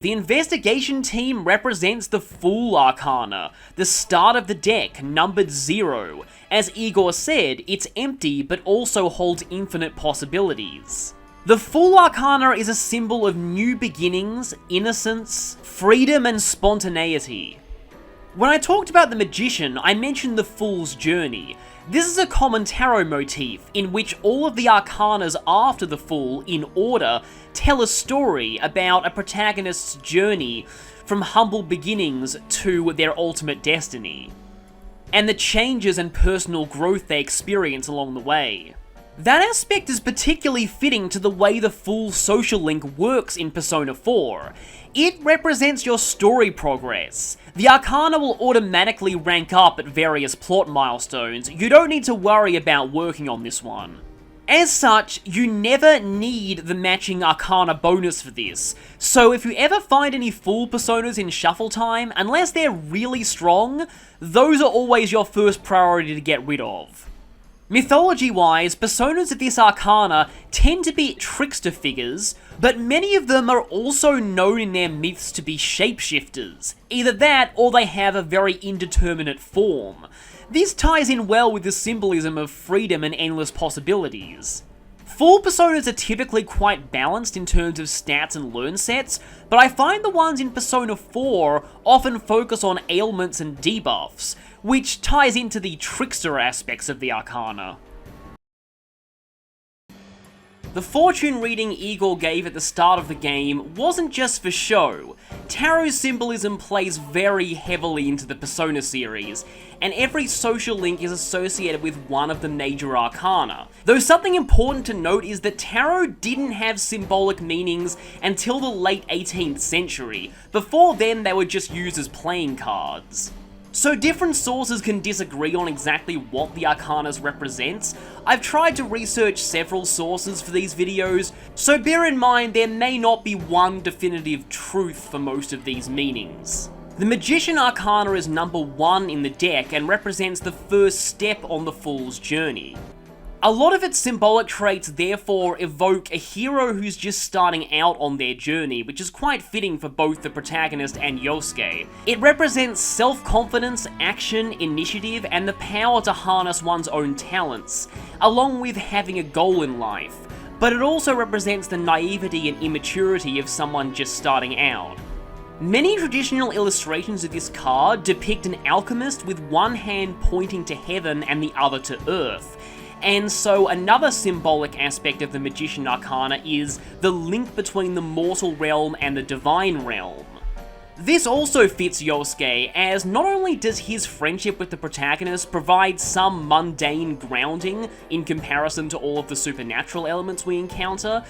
The investigation team represents the Fool Arcana, the start of the deck, numbered 0. As Igor said, it's empty but also holds infinite possibilities. The Fool Arcana is a symbol of new beginnings, innocence, freedom and spontaneity. When I talked about the Magician, I mentioned the Fool's Journey. This is a common tarot motif, in which all of the arcanas after the Fool, in order, tell a story about a protagonist's journey from humble beginnings to their ultimate destiny, and the changes and personal growth they experience along the way. That aspect is particularly fitting to the way the Fool's social link works in Persona 4. It represents your story progress. The Arcana will automatically rank up at various plot milestones. You don't need to worry about working on this one. As such, you never need the matching Arcana bonus for this, so if you ever find any Fool Personas in Shuffle Time, unless they're really strong, those are always your first priority to get rid of. Mythology-wise, personas of this arcana tend to be trickster figures, but many of them are also known in their myths to be shapeshifters. Either that, or they have a very indeterminate form. This ties in well with the symbolism of freedom and endless possibilities. Fool personas are typically quite balanced in terms of stats and learn sets, but I find the ones in Persona 4 often focus on ailments and debuffs, which ties into the trickster aspects of the Arcana. The fortune reading Igor gave at the start of the game wasn't just for show. Tarot symbolism plays very heavily into the Persona series, and every social link is associated with one of the major arcana. Though something important to note is that tarot didn't have symbolic meanings until the late 18th century. Before then, they were just used as playing cards. So different sources can disagree on exactly what the arcanas represents. I've tried to research several sources for these videos, so bear in mind there may not be one definitive truth for most of these meanings. The Magician Arcana is number 1 in the deck and represents the first step on the Fool's journey. A lot of its symbolic traits therefore evoke a hero who's just starting out on their journey, which is quite fitting for both the protagonist and Yosuke. It represents self-confidence, action, initiative, and the power to harness one's own talents, along with having a goal in life. But it also represents the naivety and immaturity of someone just starting out. Many traditional illustrations of this card depict an alchemist with one hand pointing to heaven and the other to earth. And so another symbolic aspect of the Magician Arcana is the link between the mortal realm and the divine realm. This also fits Yosuke, as not only does his friendship with the protagonist provide some mundane grounding in comparison to all of the supernatural elements we encounter,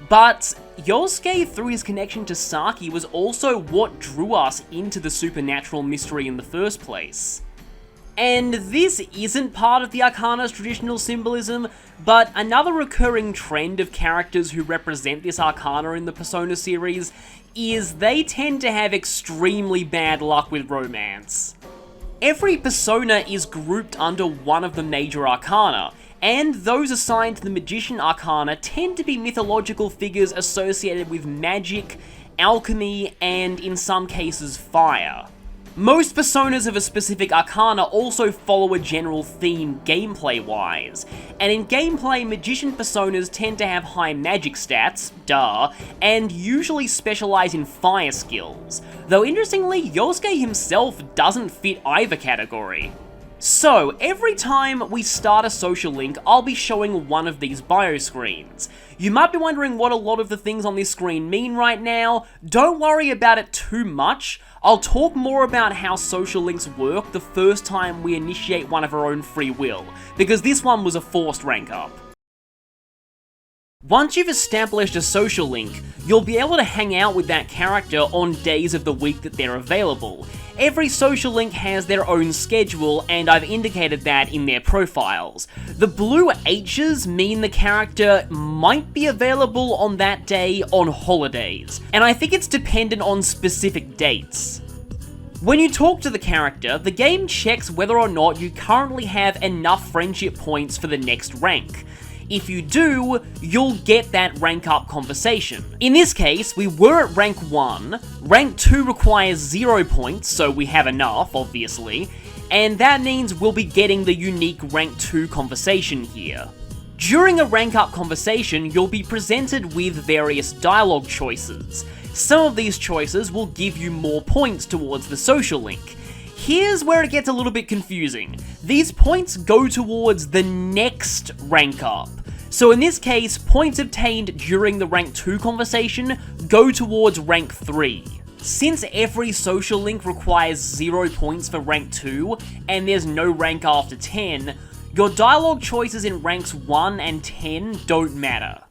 but Yosuke, through his connection to Saki, was also what drew us into the supernatural mystery in the first place. And this isn't part of the Arcana's traditional symbolism, but another recurring trend of characters who represent this Arcana in the Persona series is they tend to have extremely bad luck with romance. Every Persona is grouped under one of the major Arcana, and those assigned to the Magician Arcana tend to be mythological figures associated with magic, alchemy, and in some cases fire. Most personas of a specific arcana also follow a general theme gameplay-wise, and in gameplay, magician personas tend to have high magic stats, duh, and usually specialize in fire skills, though interestingly, Yosuke himself doesn't fit either category. So, every time we start a social link, I'll be showing one of these bio screens. You might be wondering what a lot of the things on this screen mean right now. Don't worry about it too much. I'll talk more about how social links work the first time we initiate one of our own free will, because this one was a forced rank up. Once you've established a social link, you'll be able to hang out with that character on days of the week that they're available. Every social link has their own schedule, and I've indicated that in their profiles. The blue H's mean the character might be available on that day on holidays, and I think it's dependent on specific dates. When you talk to the character, the game checks whether or not you currently have enough friendship points for the next rank. If you do, you'll get that rank up conversation. In this case, we were at rank 1, rank 2 requires 0 points, so we have enough, obviously, and that means we'll be getting the unique rank 2 conversation here. During a rank up conversation, you'll be presented with various dialogue choices. Some of these choices will give you more points towards the social link. Here's where it gets a little bit confusing. These points go towards the next rank up. So in this case, points obtained during the rank 2 conversation go towards rank 3. Since every social link requires 0 points for rank 2, and there's no rank after 10, your dialogue choices in ranks 1 and 10 don't matter.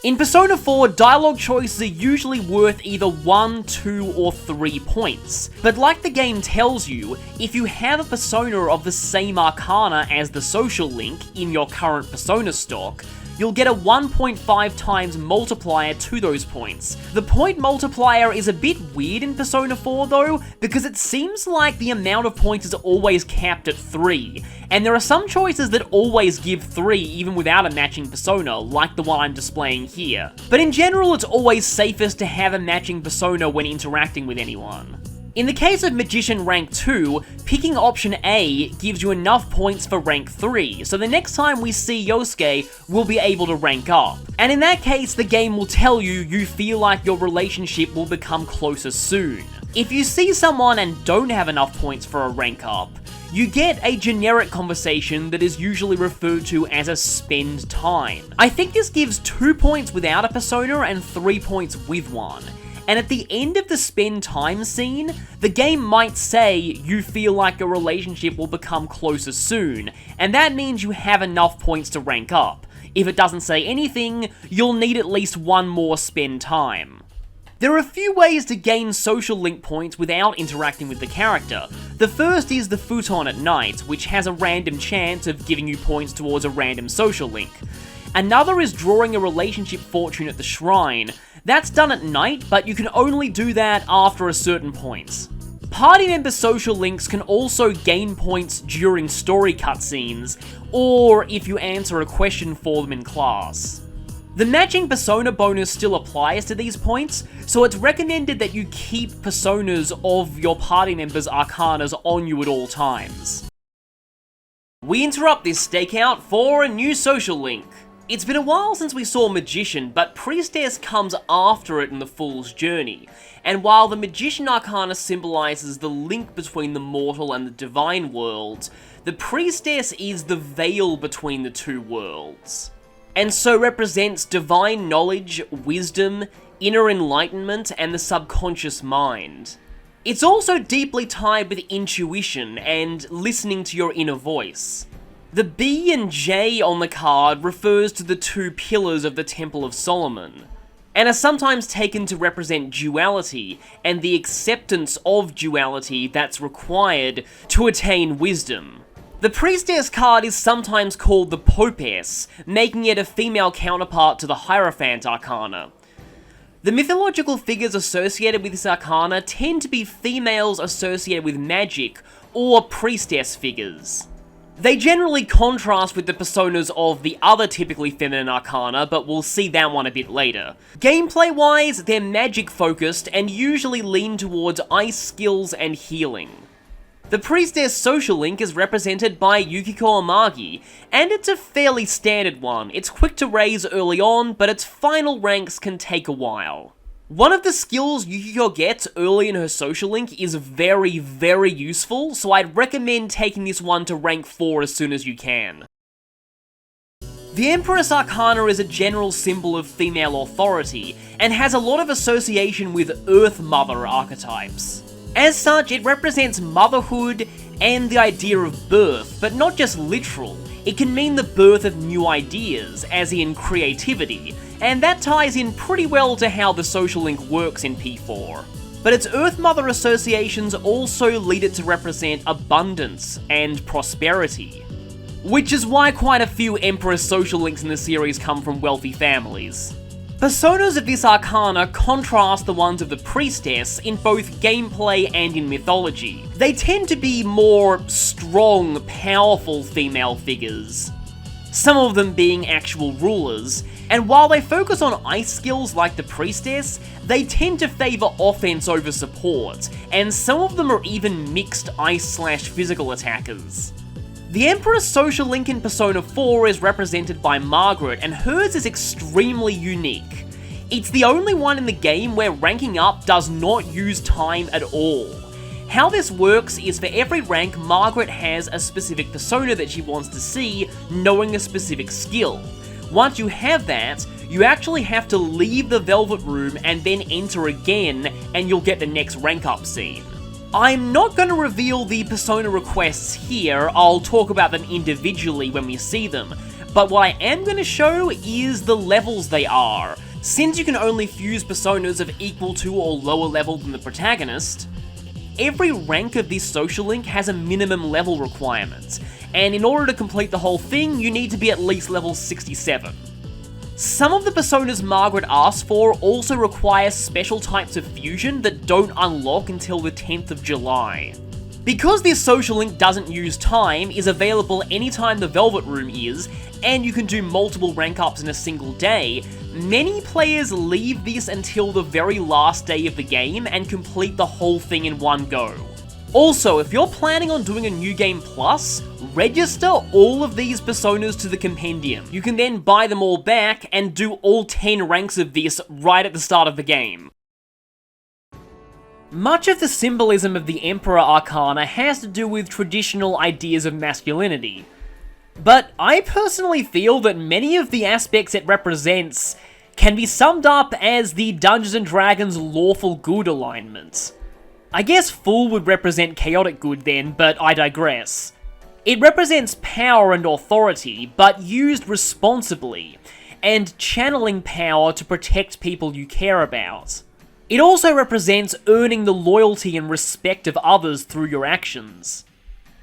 In Persona 4, dialogue choices are usually worth either 1, 2, or 3 points. But like the game tells you, if you have a persona of the same arcana as the social link in your current persona stock, you'll get a 1.5 times multiplier to those points. The point multiplier is a bit weird in Persona 4 though, because it seems like the amount of points is always capped at 3, and there are some choices that always give 3 even without a matching persona, like the one I'm displaying here. But in general, it's always safest to have a matching persona when interacting with anyone. In the case of Magician rank 2, picking option A gives you enough points for rank 3, so the next time we see Yosuke, we'll be able to rank up. And in that case, the game will tell you feel like your relationship will become closer soon. If you see someone and don't have enough points for a rank up, you get a generic conversation that is usually referred to as a spend time. I think this gives 2 points without a persona and 3 points with one. And at the end of the spend time scene, the game might say you feel like your relationship will become closer soon, and that means you have enough points to rank up. If it doesn't say anything, you'll need at least one more spend time. There are a few ways to gain social link points without interacting with the character. The first is the futon at night, which has a random chance of giving you points towards a random social link. Another is drawing a relationship fortune at the shrine. That's done at night, but you can only do that after a certain point. Party member social links can also gain points during story cutscenes, or if you answer a question for them in class. The matching persona bonus still applies to these points, so it's recommended that you keep personas of your party members' arcanas on you at all times. We interrupt this stakeout for a new social link. It's been a while since we saw Magician, but Priestess comes after it in the Fool's Journey, and while the Magician Arcana symbolizes the link between the mortal and the divine worlds, the Priestess is the veil between the two worlds, and so represents divine knowledge, wisdom, inner enlightenment, and the subconscious mind. It's also deeply tied with intuition and listening to your inner voice. The B and J on the card refers to the two pillars of the Temple of Solomon, and are sometimes taken to represent duality and the acceptance of duality that's required to attain wisdom. The Priestess card is sometimes called the Popess, making it a female counterpart to the Hierophant Arcana. The mythological figures associated with this arcana tend to be females associated with magic or priestess figures. They generally contrast with the personas of the other typically feminine arcana, but we'll see that one a bit later. Gameplay-wise, they're magic-focused and usually lean towards ice skills and healing. The Priestess social link is represented by Yukiko Amagi, and it's a fairly standard one. It's quick to raise early on, but its final ranks can take a while. One of the skills Yukiko gets early in her social link is very, very useful, so I'd recommend taking this one to rank 4 as soon as you can. The Empress Arcana is a general symbol of female authority, and has a lot of association with Earth Mother archetypes. As such, it represents motherhood and the idea of birth, but not just literal. It can mean the birth of new ideas, as in creativity, and that ties in pretty well to how the social link works in P4. But its Earth Mother associations also lead it to represent abundance and prosperity, which is why quite a few Empress social links in the series come from wealthy families. Personas of this arcana contrast the ones of the Priestess in both gameplay and in mythology. They tend to be more strong, powerful female figures. some of them being actual rulers, and while they focus on ice skills like the Priestess, they tend to favour offense over support, and some of them are even mixed ice/physical attackers. The Emperor's social link in Persona 4 is represented by Margaret, and hers is extremely unique. It's the only one in the game where ranking up does not use time at all. How this works is for every rank, Margaret has a specific persona that she wants to see, knowing a specific skill. Once you have that, you actually have to leave the Velvet Room and then enter again, and you'll get the next rank up scene. I'm not going to reveal the persona requests here, I'll talk about them individually when we see them, but what I am going to show is the levels they are. Since you can only fuse personas of equal to or lower level than the protagonist, every rank of this social link has a minimum level requirement, and in order to complete the whole thing, you need to be at least level 67. Some of the personas Margaret asks for also require special types of fusion that don't unlock until the 10th of July. Because this social link doesn't use time, is available anytime the Velvet Room is, and you can do multiple rank ups in a single day, many players leave this until the very last day of the game and complete the whole thing in one go. Also, if you're planning on doing a New Game Plus, register all of these personas to the compendium. You can then buy them all back and do all 10 ranks of this right at the start of the game. Much of the symbolism of the Emperor Arcana has to do with traditional ideas of masculinity. But I personally feel that many of the aspects it represents can be summed up as the Dungeons & Dragons lawful good alignment. I guess Fool would represent chaotic good then, but I digress. It represents power and authority, but used responsibly, and channeling power to protect people you care about. It also represents earning the loyalty and respect of others through your actions.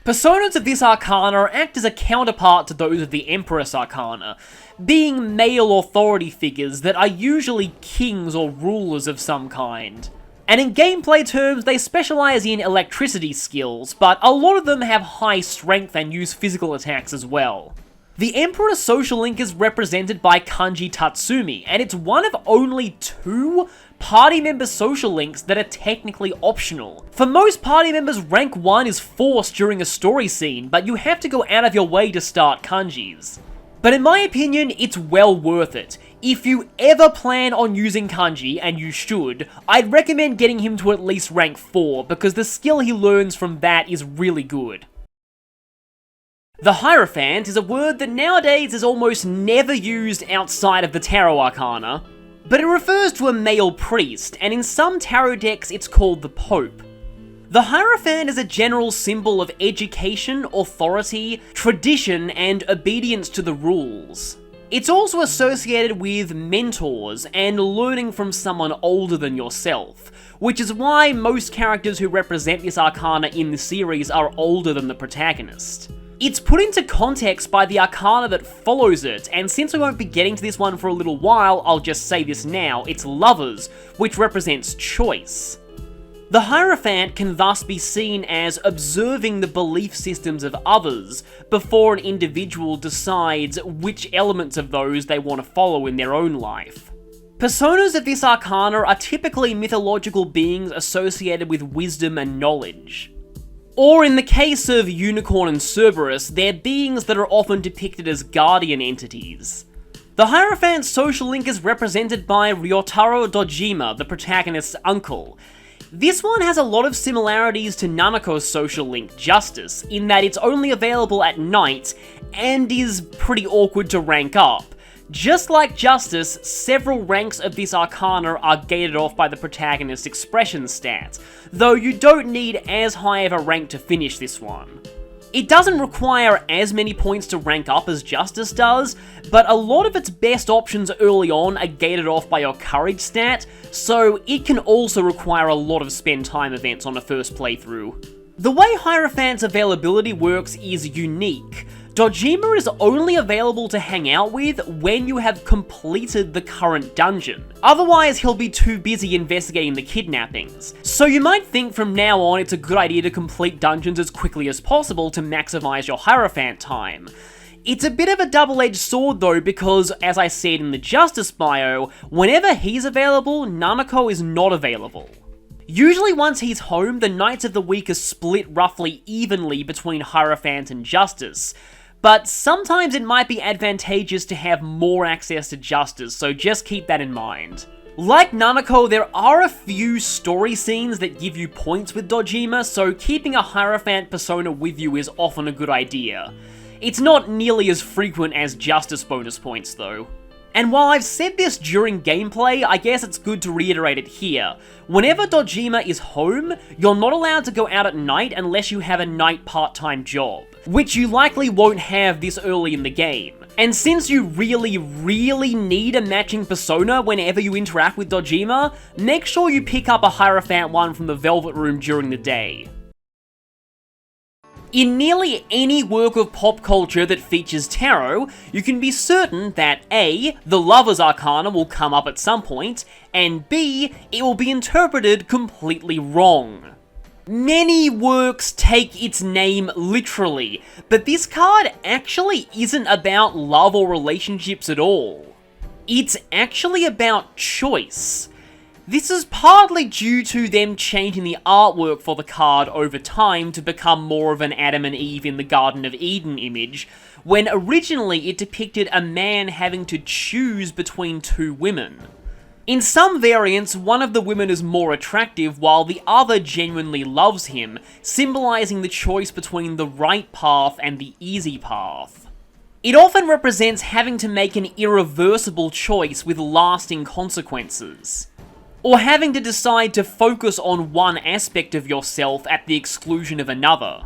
Personas of this arcana act as a counterpart to those of the Empress Arcana, being male authority figures that are usually kings or rulers of some kind. And in gameplay terms, they specialise in electricity skills, but a lot of them have high strength and use physical attacks as well. The Emperor's social link is represented by Kanji Tatsumi, and it's one of only 2 party member social links that are technically optional. For most party members, rank 1 is forced during a story scene, but you have to go out of your way to start Kanjis. But in my opinion, it's well worth it. If you ever plan on using Kanji, and you should, I'd recommend getting him to at least rank 4, because the skill he learns from that is really good. The Hierophant is a word that nowadays is almost never used outside of the Tarot Arcana, but it refers to a male priest, and in some tarot decks it's called the Pope. The Hierophant is a general symbol of education, authority, tradition, and obedience to the rules. It's also associated with mentors and learning from someone older than yourself, which is why most characters who represent this arcana in the series are older than the protagonist. It's put into context by the arcana that follows it, and since we won't be getting to this one for a little while, I'll just say this now, it's Lovers, which represents choice. The Hierophant can thus be seen as observing the belief systems of others before an individual decides which elements of those they want to follow in their own life. Personas of this arcana are typically mythological beings associated with wisdom and knowledge. Or in the case of Unicorn and Cerberus, they're beings that are often depicted as guardian entities. The Hierophant's social link is represented by Ryotaro Dojima, the protagonist's uncle. This one has a lot of similarities to Nanako's social link, Justice, in that it's only available at night, and is pretty awkward to rank up. Just like Justice, several ranks of this arcana are gated off by the protagonist's expression stat, though you don't need as high of a rank to finish this one. It doesn't require as many points to rank up as Justice does, but a lot of its best options early on are gated off by your courage stat, so it can also require a lot of spend time events on a first playthrough. The way Hierophant's availability works is unique. Dojima is only available to hang out with when you have completed the current dungeon. Otherwise, he'll be too busy investigating the kidnappings. So you might think from now on it's a good idea to complete dungeons as quickly as possible to maximize your Hierophant time. It's a bit of a double-edged sword though, because as I said in the Justice bio, whenever he's available, Nanako is not available. Usually once he's home, the nights of the week are split roughly evenly between Hierophant and Justice, but sometimes it might be advantageous to have more access to Justice, so just keep that in mind. Like Nanako, there are a few story scenes that give you points with Dojima, so keeping a Hierophant persona with you is often a good idea. It's not nearly as frequent as Justice bonus points though. And while I've said this during gameplay, I guess it's good to reiterate it here. Whenever Dojima is home, you're not allowed to go out at night unless you have a night part-time job, which you likely won't have this early in the game. And since you really need a matching persona whenever you interact with Dojima, make sure you pick up a Hierophant one from the Velvet Room during the day. In nearly any work of pop culture that features tarot, you can be certain that A, the Lover's Arcana will come up at some point, and B, it will be interpreted completely wrong. Many works take its name literally, but this card actually isn't about love or relationships at all. It's actually about choice. This is partly due to them changing the artwork for the card over time to become more of an Adam and Eve in the Garden of Eden image, when originally it depicted a man having to choose between two women. In some variants, one of the women is more attractive while the other genuinely loves him, symbolizing the choice between the right path and the easy path. It often represents having to make an irreversible choice with lasting consequences, or having to decide to focus on one aspect of yourself at the exclusion of another.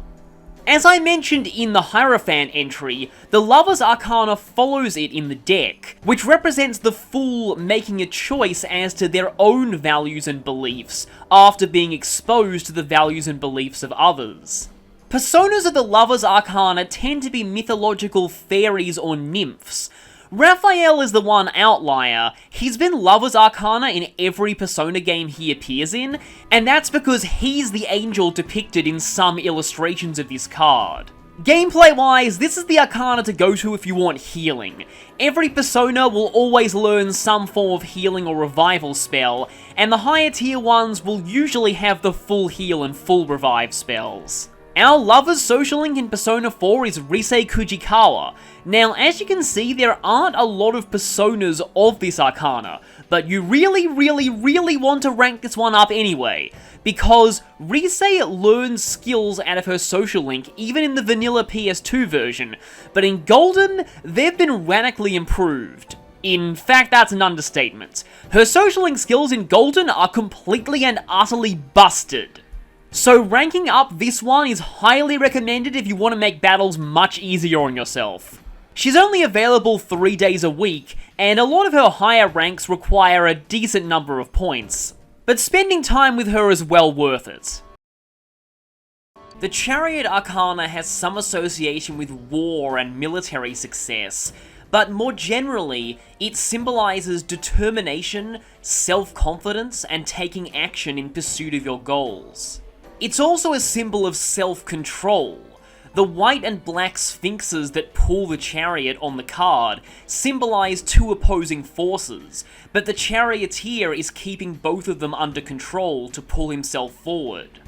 As I mentioned in the Hierophant entry, the Lover's Arcana follows it in the deck, which represents the Fool making a choice as to their own values and beliefs, after being exposed to the values and beliefs of others. Personas of the Lover's Arcana tend to be mythological fairies or nymphs. Raphael is the one outlier. He's been Lover's Arcana in every Persona game he appears in, and that's because he's the angel depicted in some illustrations of this card. Gameplay-wise, this is the Arcana to go to if you want healing. Every Persona will always learn some form of healing or revival spell, and the higher tier ones will usually have the full heal and full revive spells. Our Lover's social link in Persona 4 is Rise Kujikawa. Now, as you can see, there aren't a lot of personas of this Arcana, but you really want to rank this one up anyway, because Rise learns skills out of her social link even in the vanilla PS2 version, but in Golden, they've been radically improved. In fact, that's an understatement. Her social link skills in Golden are completely and utterly busted. So ranking up this one is highly recommended if you want to make battles much easier on yourself. She's only available 3 days a week, and a lot of her higher ranks require a decent number of points, but spending time with her is well worth it. The Chariot Arcana has some association with war and military success, but more generally, it symbolizes determination, self-confidence, and taking action in pursuit of your goals. It's also a symbol of self-control. The white and black sphinxes that pull the chariot on the card symbolize two opposing forces, but the charioteer is keeping both of them under control to pull himself forward.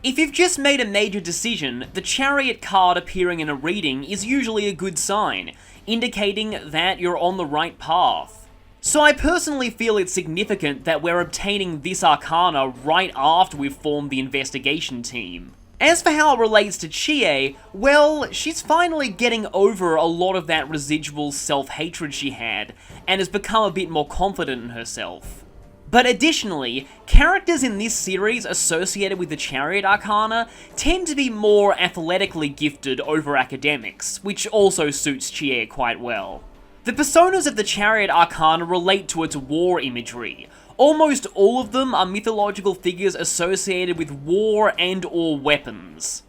If you've just made a major decision, the chariot card appearing in a reading is usually a good sign, indicating that you're on the right path. So I personally feel it's significant that we're obtaining this Arcana right after we've formed the investigation team. As for how it relates to Chie, well, she's finally getting over a lot of that residual self-hatred she had, and has become a bit more confident in herself. But additionally, characters in this series associated with the Chariot Arcana tend to be more athletically gifted over academics, which also suits Chie quite well. The personas of the Chariot Arcana relate to its war imagery. Almost all of them are mythological figures associated with war and/or weapons.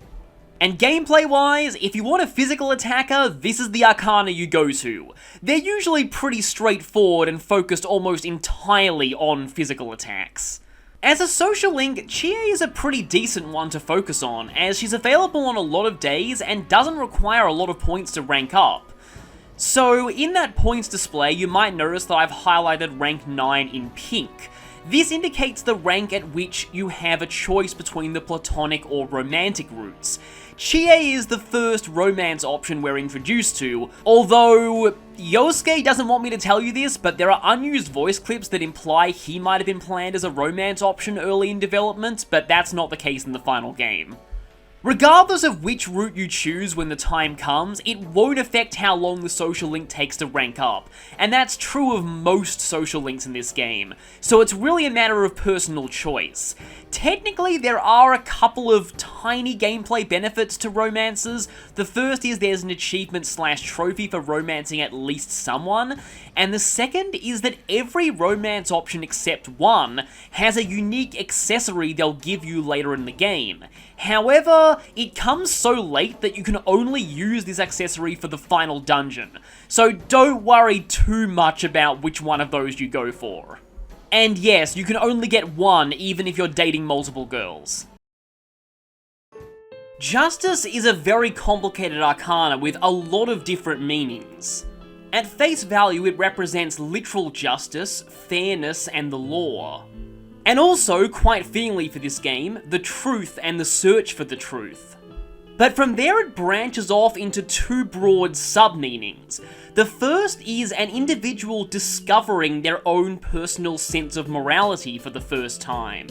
And gameplay-wise, if you want a physical attacker, this is the Arcana you go to. They're usually pretty straightforward and focused almost entirely on physical attacks. As a social link, Chie is a pretty decent one to focus on, as she's available on a lot of days and doesn't require a lot of points to rank up. So in that points display, you might notice that I've highlighted rank 9 in pink. This indicates the rank at which you have a choice between the platonic or romantic routes. Chie is the first romance option we're introduced to, although Yosuke doesn't want me to tell you this, but there are unused voice clips that imply he might have been planned as a romance option early in development, but that's not the case in the final game. Regardless of which route you choose when the time comes, it won't affect how long the social link takes to rank up, and that's true of most social links in this game, so it's really a matter of personal choice. Technically, there are a couple of tiny gameplay benefits to romances. The first is there's an achievement/trophy for romancing at least someone, and the second is that every romance option except one has a unique accessory they'll give you later in the game. However, it comes so late that you can only use this accessory for the final dungeon, so don't worry too much about which one of those you go for. And yes, you can only get one even if you're dating multiple girls. Justice is a very complicated arcana with a lot of different meanings. At face value, it represents literal justice, fairness, and the law. And also, quite fittingly for this game, the truth and the search for the truth. But from there it branches off into two broad sub-meanings. The first is an individual discovering their own personal sense of morality for the first time.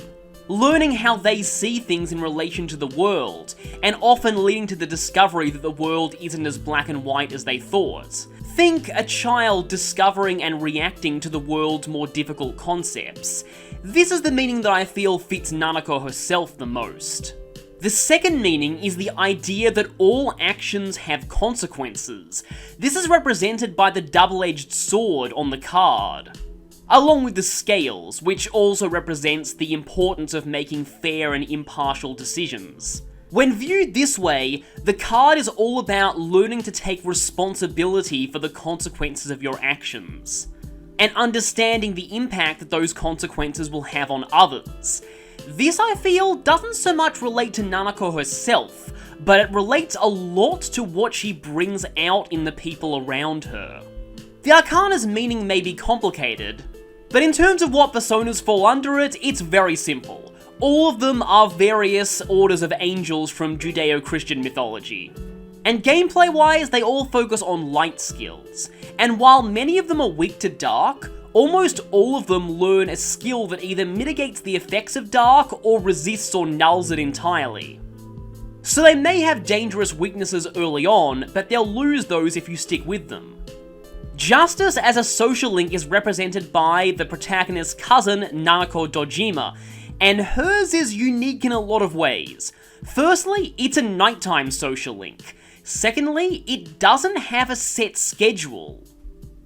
Learning how they see things in relation to the world, and often leading to the discovery that the world isn't as black and white as they thought. Think a child discovering and reacting to the world's more difficult concepts. This is the meaning that I feel fits Nanako herself the most. The second meaning is the idea that all actions have consequences. This is represented by the double-edged sword on the card, along with the scales, which also represents the importance of making fair and impartial decisions. When viewed this way, the card is all about learning to take responsibility for the consequences of your actions, and understanding the impact that those consequences will have on others. This, I feel, doesn't so much relate to Nanako herself, but it relates a lot to what she brings out in the people around her. The Arcana's meaning may be complicated, but in terms of what personas fall under it, it's very simple. All of them are various orders of angels from Judeo-Christian mythology. And gameplay-wise, they all focus on light skills, and while many of them are weak to dark, almost all of them learn a skill that either mitigates the effects of dark or resists or nulls it entirely. So they may have dangerous weaknesses early on, but they'll lose those if you stick with them. Justice as a social link is represented by the protagonist's cousin, Nanako Dojima, and hers is unique in a lot of ways. Firstly, it's a nighttime social link. Secondly, it doesn't have a set schedule.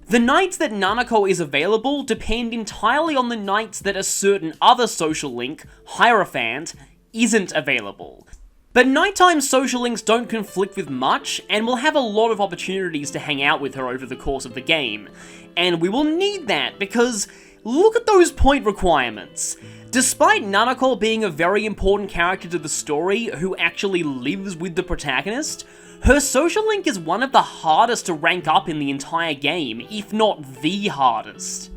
The nights that Nanako is available depend entirely on the nights that a certain other social link, Hierophant, isn't available. But nighttime social links don't conflict with much, and we'll have a lot of opportunities to hang out with her over the course of the game. And we will need that, because look at those point requirements. Despite Nanako being a very important character to the story who actually lives with the protagonist, her social link is one of the hardest to rank up in the entire game, if not the hardest.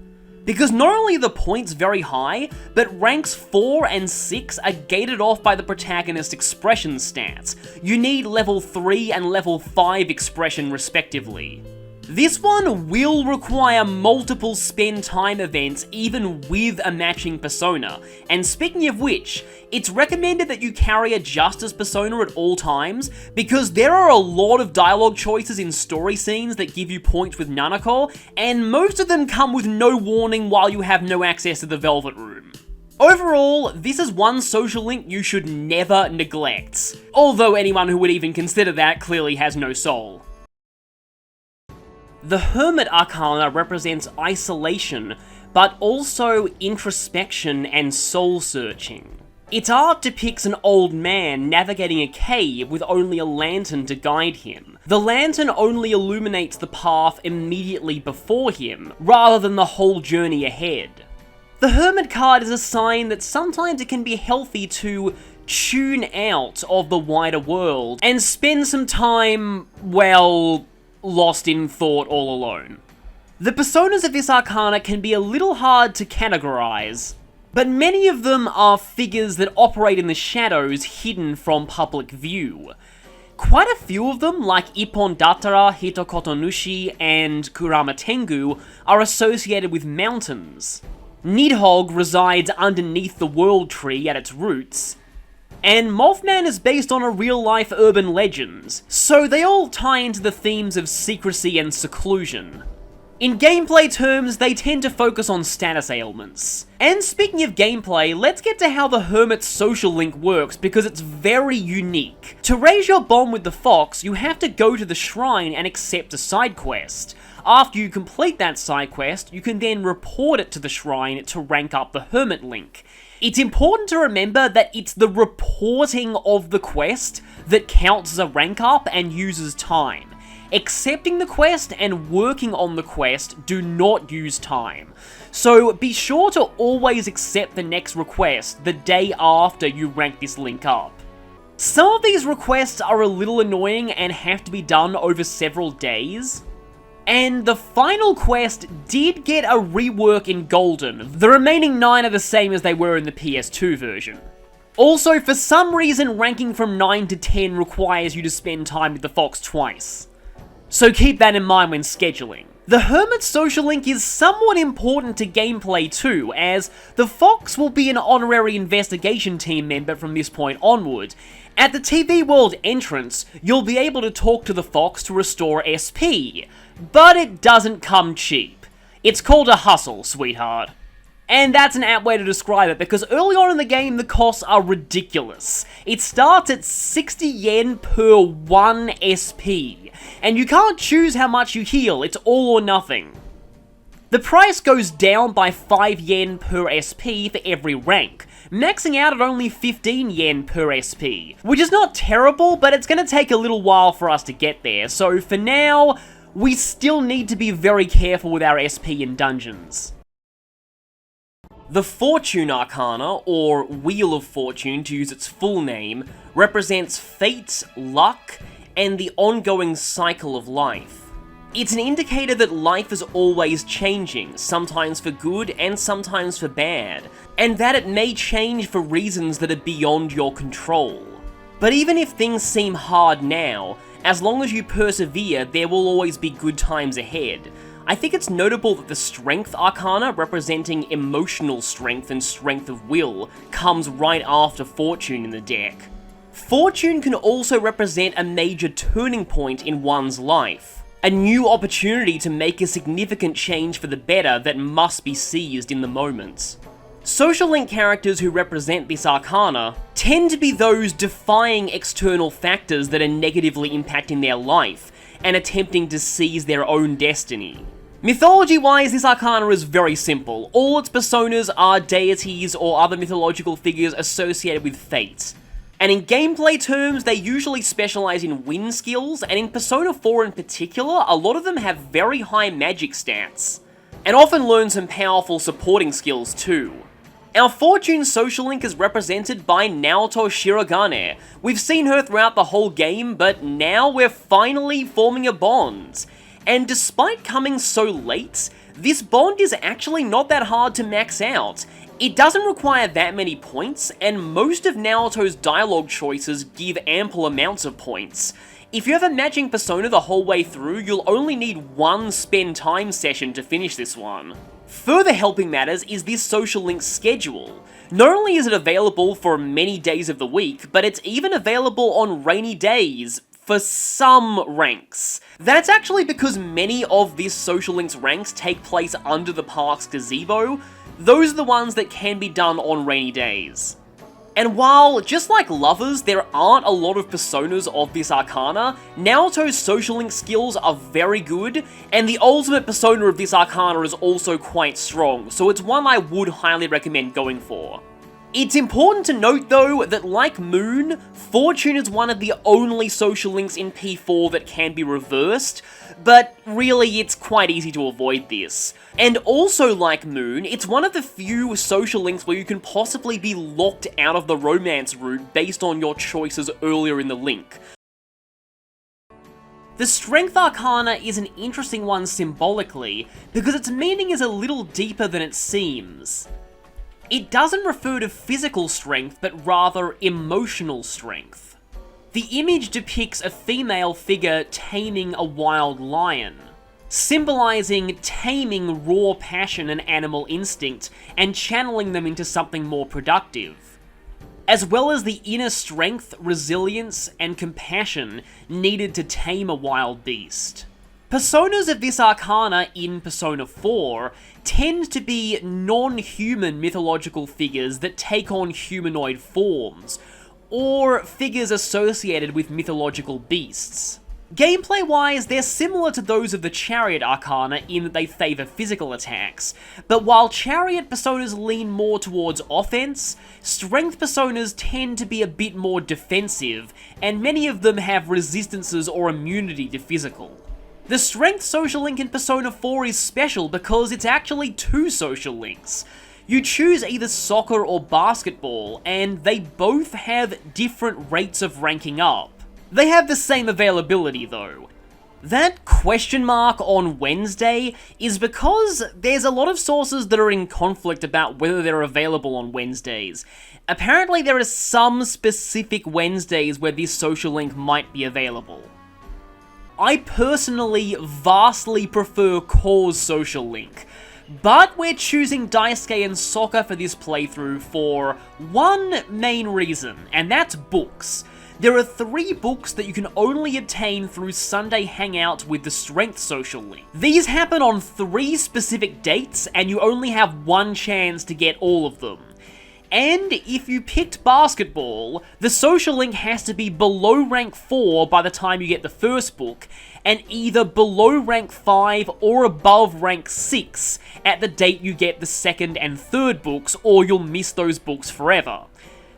Because not only are the points very high, but ranks 4 and 6 are gated off by the protagonist's expression stats. You need level 3 and level 5 expression respectively. This one will require multiple spend time events even with a matching persona, and speaking of which, it's recommended that you carry a Justice persona at all times, because there are a lot of dialogue choices in story scenes that give you points with Nanako, and most of them come with no warning while you have no access to the Velvet Room. Overall, this is one social link you should never neglect, although anyone who would even consider that clearly has no soul. The Hermit Arcana represents isolation, but also introspection and soul-searching. Its art depicts an old man navigating a cave with only a lantern to guide him. The lantern only illuminates the path immediately before him, rather than the whole journey ahead. The Hermit card is a sign that sometimes it can be healthy to tune out of the wider world and spend some time, well, lost in thought all alone. The personas of this arcana can be a little hard to categorize, but many of them are figures that operate in the shadows hidden from public view. Quite a few of them, like Ippon Datara, Hitokotonushi, and Kurama Tengu, are associated with mountains. Nidhogg resides underneath the World Tree at its roots, and Mothman is based on a real-life urban legend, so they all tie into the themes of secrecy and seclusion. In gameplay terms, they tend to focus on status ailments. And speaking of gameplay, let's get to how the Hermit's social link works because it's very unique. To raise your bond with the fox, you have to go to the shrine and accept a side quest. After you complete that side quest, you can then report it to the shrine to rank up the Hermit link. It's important to remember that it's the reporting of the quest that counts as a rank up and uses time. Accepting the quest and working on the quest do not use time. So be sure to always accept the next request the day after you rank this link up. Some of these requests are a little annoying and have to be done over several days. And the final quest did get a rework in Golden. The remaining 9 are the same as they were in the PS2 version. Also, for some reason, ranking from 9 to 10 requires you to spend time with the fox twice. So keep that in mind when scheduling. The Hermit's social link is somewhat important to gameplay too, as the fox will be an honorary investigation team member from this point onward. At the TV World entrance, you'll be able to talk to the fox to restore SP, but it doesn't come cheap. It's called a hustle, sweetheart. And that's an apt way to describe it, because early on in the game, the costs are ridiculous. It starts at 60 yen per 1 SP, and you can't choose how much you heal, it's all or nothing. The price goes down by 5 yen per SP for every rank, maxing out at only 15 yen per SP, which is not terrible, but it's going to take a little while for us to get there, so for now, we still need to be very careful with our SP in dungeons. The Fortune Arcana, or Wheel of Fortune to use its full name, represents fate, luck, and the ongoing cycle of life. It's an indicator that life is always changing, sometimes for good and sometimes for bad, and that it may change for reasons that are beyond your control. But even if things seem hard now, as long as you persevere, there will always be good times ahead. I think it's notable that the Strength Arcana, representing emotional strength and strength of will, comes right after Fortune in the deck. Fortune can also represent a major turning point in one's life, a new opportunity to make a significant change for the better that must be seized in the moment. Social link characters who represent this arcana tend to be those defying external factors that are negatively impacting their life, and attempting to seize their own destiny. Mythology-wise, this arcana is very simple. All its personas are deities or other mythological figures associated with fate. And in gameplay terms, they usually specialize in wind skills, and in Persona 4 in particular, a lot of them have very high magic stats, and often learn some powerful supporting skills too. Our Fortune social link is represented by Naoto Shirogane. We've seen her throughout the whole game, but now we're finally forming a bond. And despite coming so late, this bond is actually not that hard to max out. It doesn't require that many points, and most of Naoto's dialogue choices give ample amounts of points. If you have a matching persona the whole way through, you'll only need one spend time session to finish this one. Further helping matters is this social link's schedule. Not only is it available for many days of the week, but it's even available on rainy days for some ranks. That's actually because many of this social link's ranks take place under the park's gazebo. Those are the ones that can be done on rainy days. And while, just like lovers, there aren't a lot of personas of this arcana, Naoto's social link skills are very good, and the ultimate persona of this arcana is also quite strong, so it's one I would highly recommend going for. It's important to note though, that like Moon, Fortune is one of the only social links in P4 that can be reversed, but really it's quite easy to avoid this. And also like Moon, it's one of the few social links where you can possibly be locked out of the romance route based on your choices earlier in the link. The Strength Arcana is an interesting one symbolically, because its meaning is a little deeper than it seems. It doesn't refer to physical strength, but rather emotional strength. The image depicts a female figure taming a wild lion, symbolizing taming raw passion and animal instinct and channeling them into something more productive, as well as the inner strength, resilience, and compassion needed to tame a wild beast. Personas of this arcana in Persona 4 tend to be non-human mythological figures that take on humanoid forms, or figures associated with mythological beasts. Gameplay-wise, they're similar to those of the Chariot Arcana in that they favour physical attacks, but while Chariot personas lean more towards offense, Strength personas tend to be a bit more defensive, and many of them have resistances or immunity to physical. The Strength social link in Persona 4 is special because it's actually two social links. You choose either soccer or basketball, and they both have different rates of ranking up. They have the same availability though. That question mark on Wednesday is because there's a lot of sources that are in conflict about whether they're available on Wednesdays. Apparently there are some specific Wednesdays where this social link might be available. I personally vastly prefer Core's social link, but we're choosing Daisuke and Sokka for this playthrough for one main reason, and that's books. There are 3 books that you can only obtain through Sunday Hangout with the Strength social link. These happen on 3 specific dates, and you only have one chance to get all of them. And if you picked basketball, the social link has to be below rank 4 by the time you get the first book, and either below rank 5 or above rank 6 at the date you get the second and third books, or you'll miss those books forever.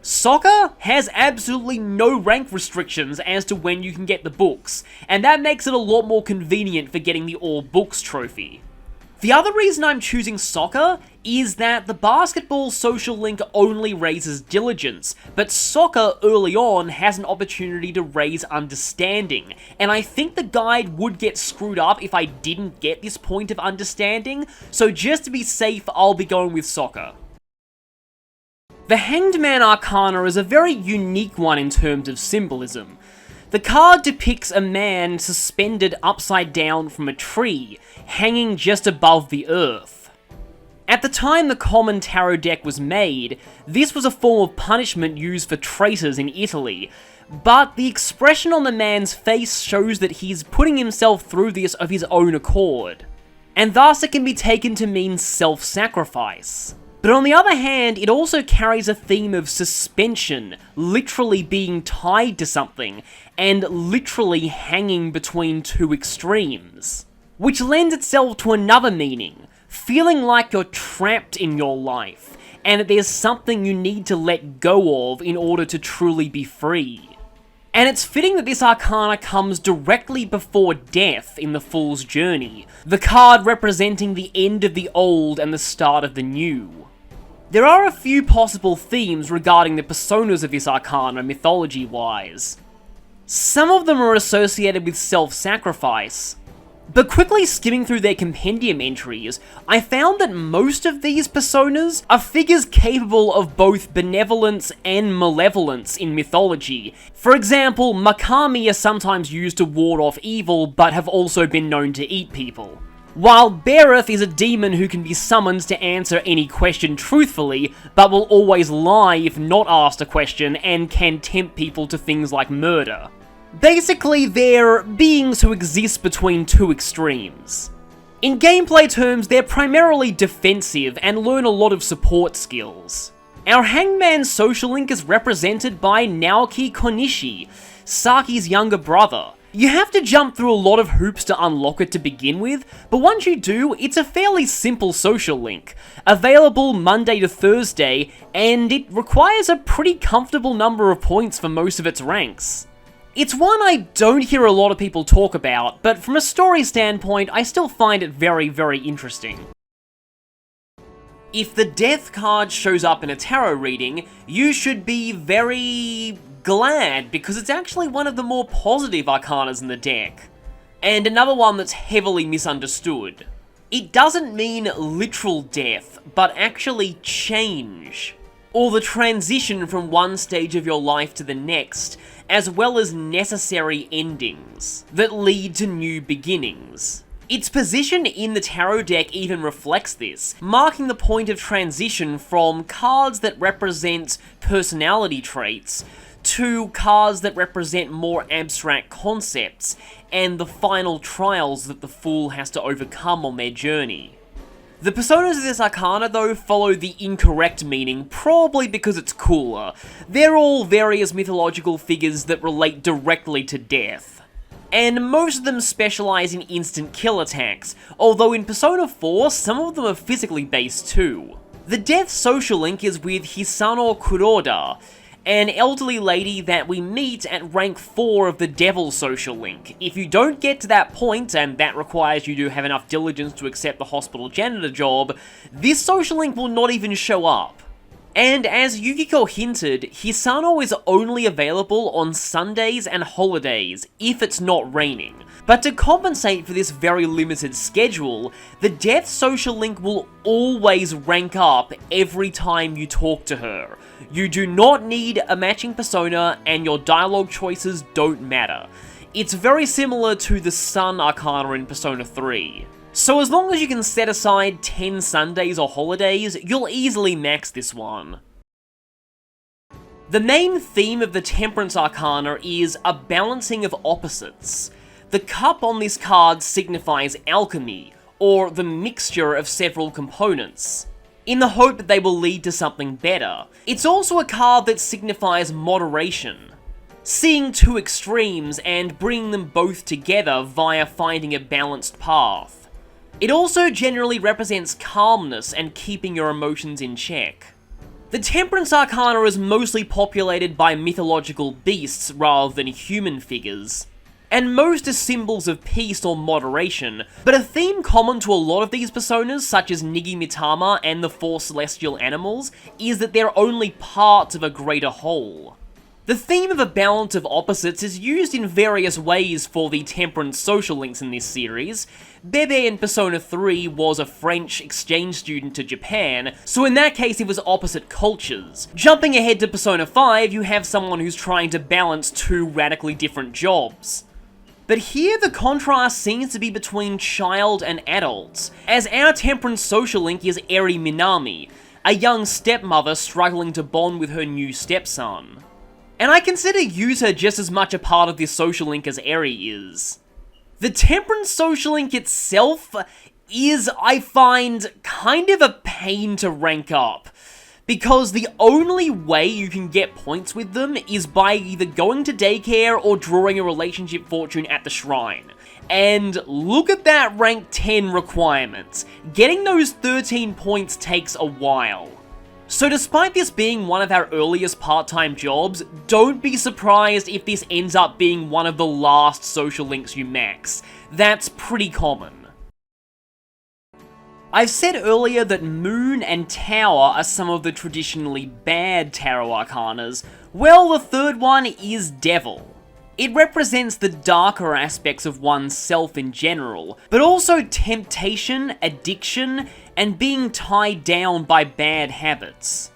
Soccer has absolutely no rank restrictions as to when you can get the books, and that makes it a lot more convenient for getting the all books trophy. The other reason I'm choosing soccer is that the basketball social link only raises diligence, but soccer early on has an opportunity to raise understanding, and I think the guide would get screwed up if I didn't get this point of understanding, so just to be safe, I'll be going with soccer. The Hanged Man Arcana is a very unique one in terms of symbolism. The card depicts a man suspended upside down from a tree, hanging just above the earth. At the time the common tarot deck was made, this was a form of punishment used for traitors in Italy, but the expression on the man's face shows that he's putting himself through this of his own accord, and thus it can be taken to mean self-sacrifice. But on the other hand, it also carries a theme of suspension, literally being tied to something, and literally hanging between 2 extremes. Which lends itself to another meaning, feeling like you're trapped in your life, and that there's something you need to let go of in order to truly be free. And it's fitting that this arcana comes directly before death in the Fool's Journey, the card representing the end of the old and the start of the new. There are a few possible themes regarding the personas of this arcana mythology-wise. Some of them are associated with self-sacrifice, but quickly skimming through their compendium entries, I found that most of these personas are figures capable of both benevolence and malevolence in mythology. For example, Makami are sometimes used to ward off evil, but have also been known to eat people. While Bereth is a demon who can be summoned to answer any question truthfully, but will always lie if not asked a question, and can tempt people to things like murder. Basically, they're beings who exist between 2 extremes. In gameplay terms, they're primarily defensive and learn a lot of support skills. Our Hangman social link is represented by Naoki Konishi, Saki's younger brother. You have to jump through a lot of hoops to unlock it to begin with, but once you do, it's a fairly simple social link. Available Monday to Thursday, and it requires a pretty comfortable number of points for most of its ranks. It's one I don't hear a lot of people talk about, but from a story standpoint, I still find it very, very interesting. If the Death card shows up in a tarot reading, you should be very glad, because it's actually one of the more positive arcanas in the deck. And another one that's heavily misunderstood. It doesn't mean literal death, but actually change, or the transition from one stage of your life to the next, as well as necessary endings that lead to new beginnings. Its position in the tarot deck even reflects this, marking the point of transition from cards that represent personality traits to cards that represent more abstract concepts and the final trials that the fool has to overcome on their journey. The personas of this arcana, though, follow the incorrect meaning, probably because it's cooler. They're all various mythological figures that relate directly to death. And most of them specialize in instant kill attacks, although in Persona 4, some of them are physically based too. The death social link is with Hisano Kuroda, an elderly lady that we meet at rank 4 of the Devil social link. If you don't get to that point, and that requires you to have enough diligence to accept the hospital janitor job, this social link will not even show up. And as Yukiko hinted, Hisano is only available on Sundays and holidays, if it's not raining. But to compensate for this very limited schedule, the Death social link will always rank up every time you talk to her. You do not need a matching persona, and your dialogue choices don't matter. It's very similar to the Sun Arcana in Persona 3. So as long as you can set aside 10 Sundays or holidays, you'll easily max this one. The main theme of the Temperance Arcana is a balancing of opposites. The cup on this card signifies alchemy, or the mixture of several components, in the hope that they will lead to something better. It's also a card that signifies moderation, seeing two extremes and bringing them both together via finding a balanced path. It also generally represents calmness and keeping your emotions in check. The Temperance Arcana is mostly populated by mythological beasts rather than human figures, and most are symbols of peace or moderation, but a theme common to a lot of these personas, such as Nigi Mitama and the four celestial animals, is that they're only parts of a greater whole. The theme of a balance of opposites is used in various ways for the Temperance social links in this series. Bebe in Persona 3 was a French exchange student to Japan, so in that case it was opposite cultures. Jumping ahead to Persona 5, you have someone who's trying to balance two radically different jobs. But here the contrast seems to be between child and adult, as our Temperance social link is Eri Minami, a young stepmother struggling to bond with her new stepson. And I consider Yuta just as much a part of this social link as Eri is. The Temperance social link itself is, I find, kind of a pain to rank up, because the only way you can get points with them is by either going to daycare or drawing a relationship fortune at the shrine. And look at that rank 10 requirement. Getting those 13 points takes a while. So despite this being one of our earliest part-time jobs, don't be surprised if this ends up being one of the last social links you max. That's pretty common. I've said earlier that Moon and Tower are some of the traditionally bad tarot arcanas. Well, the third one is Devil. It represents the darker aspects of one's self in general, but also temptation, addiction, and being tied down by bad habits.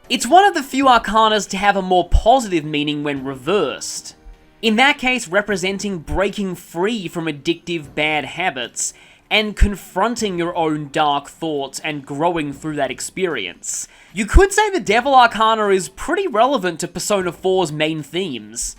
It's one of the few arcanas to have a more positive meaning when reversed, in that case representing breaking free from addictive bad habits and confronting your own dark thoughts and growing through that experience. You could say the Devil Arcana is pretty relevant to Persona 4's main themes.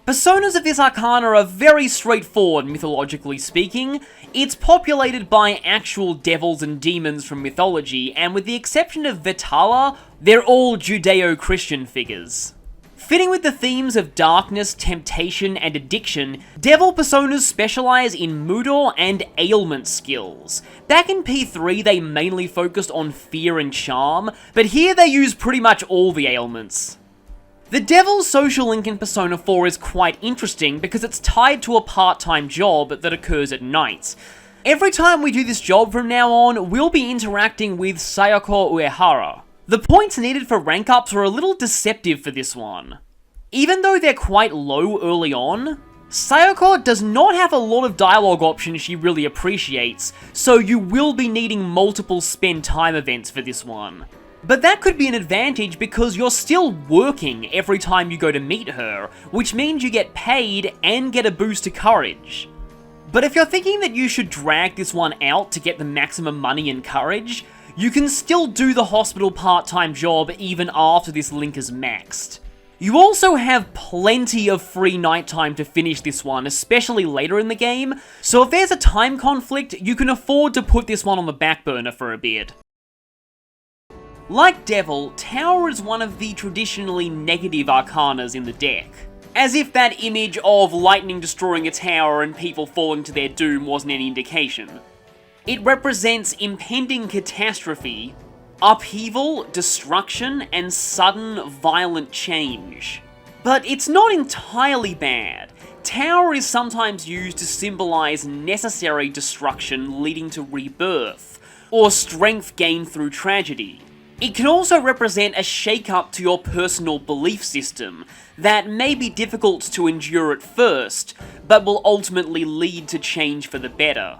Personas of this arcana are very straightforward, mythologically speaking. It's populated by actual devils and demons from mythology, and with the exception of Vetala, they're all Judeo-Christian figures. Fitting with the themes of darkness, temptation, and addiction, devil personas specialize in Mudo and ailment skills. Back in P3, they mainly focused on fear and charm, but here they use pretty much all the ailments. The Devil's social link in Persona 4 is quite interesting because it's tied to a part-time job that occurs at night. Every time we do this job from now on, we'll be interacting with Sayoko Uehara. The points needed for rank ups are a little deceptive for this one. Even though they're quite low early on, Sayoko does not have a lot of dialogue options she really appreciates, so you will be needing multiple spend time events for this one. But that could be an advantage because you're still working every time you go to meet her, which means you get paid and get a boost to courage. But if you're thinking that you should drag this one out to get the maximum money and courage, you can still do the hospital part-time job even after this link is maxed. You also have plenty of free nighttime to finish this one, especially later in the game, so if there's a time conflict, you can afford to put this one on the back burner for a bit. Like Devil, Tower is one of the traditionally negative arcanas in the deck. As if that image of lightning destroying a tower and people falling to their doom wasn't any indication. It represents impending catastrophe, upheaval, destruction, and sudden, violent change. But it's not entirely bad. Tower is sometimes used to symbolize necessary destruction leading to rebirth, or strength gained through tragedy. It can also represent a shake-up to your personal belief system that may be difficult to endure at first, but will ultimately lead to change for the better.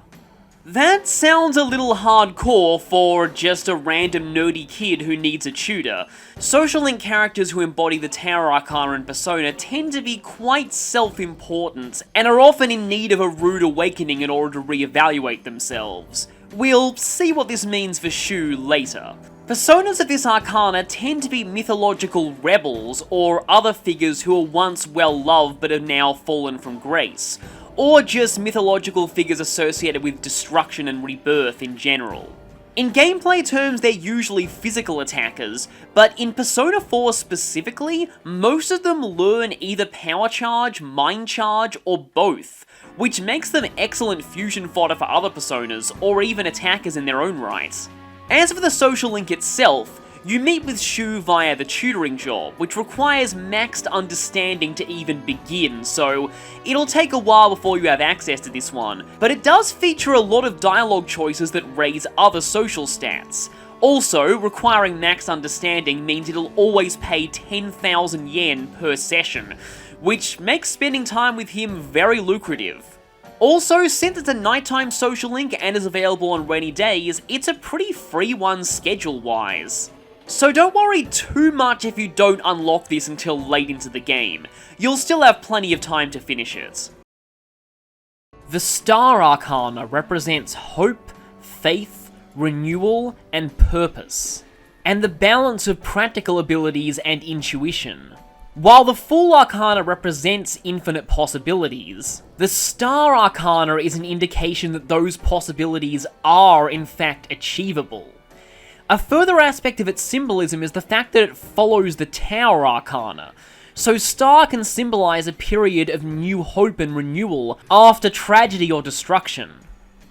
That sounds a little hardcore for just a random nerdy kid who needs a tutor. Social link characters who embody the Tower Arcana and Persona tend to be quite self-important, and are often in need of a rude awakening in order to reevaluate themselves. We'll see what this means for Shu later. Personas of this arcana tend to be mythological rebels, or other figures who were once well-loved but have now fallen from grace, or just mythological figures associated with destruction and rebirth in general. In gameplay terms, they're usually physical attackers, but in Persona 4 specifically, most of them learn either Power Charge, Mind Charge, or both, which makes them excellent fusion fodder for other personas, or even attackers in their own right. As for the social link itself, you meet with Shu via the tutoring job, which requires maxed understanding to even begin, so it'll take a while before you have access to this one, but it does feature a lot of dialogue choices that raise other social stats. Also, requiring maxed understanding means it'll always pay 10,000 yen per session, which makes spending time with him very lucrative. Also, since it's a nighttime social link and is available on rainy days, it's a pretty free one schedule-wise. So don't worry too much if you don't unlock this until late into the game. You'll still have plenty of time to finish it. The Star Arcana represents hope, faith, renewal, and purpose, and the balance of practical abilities and intuition. While the Full Arcana represents infinite possibilities, the Star Arcana is an indication that those possibilities are in fact achievable. A further aspect of its symbolism is the fact that it follows the Tower Arcana, so Star can symbolize a period of new hope and renewal after tragedy or destruction.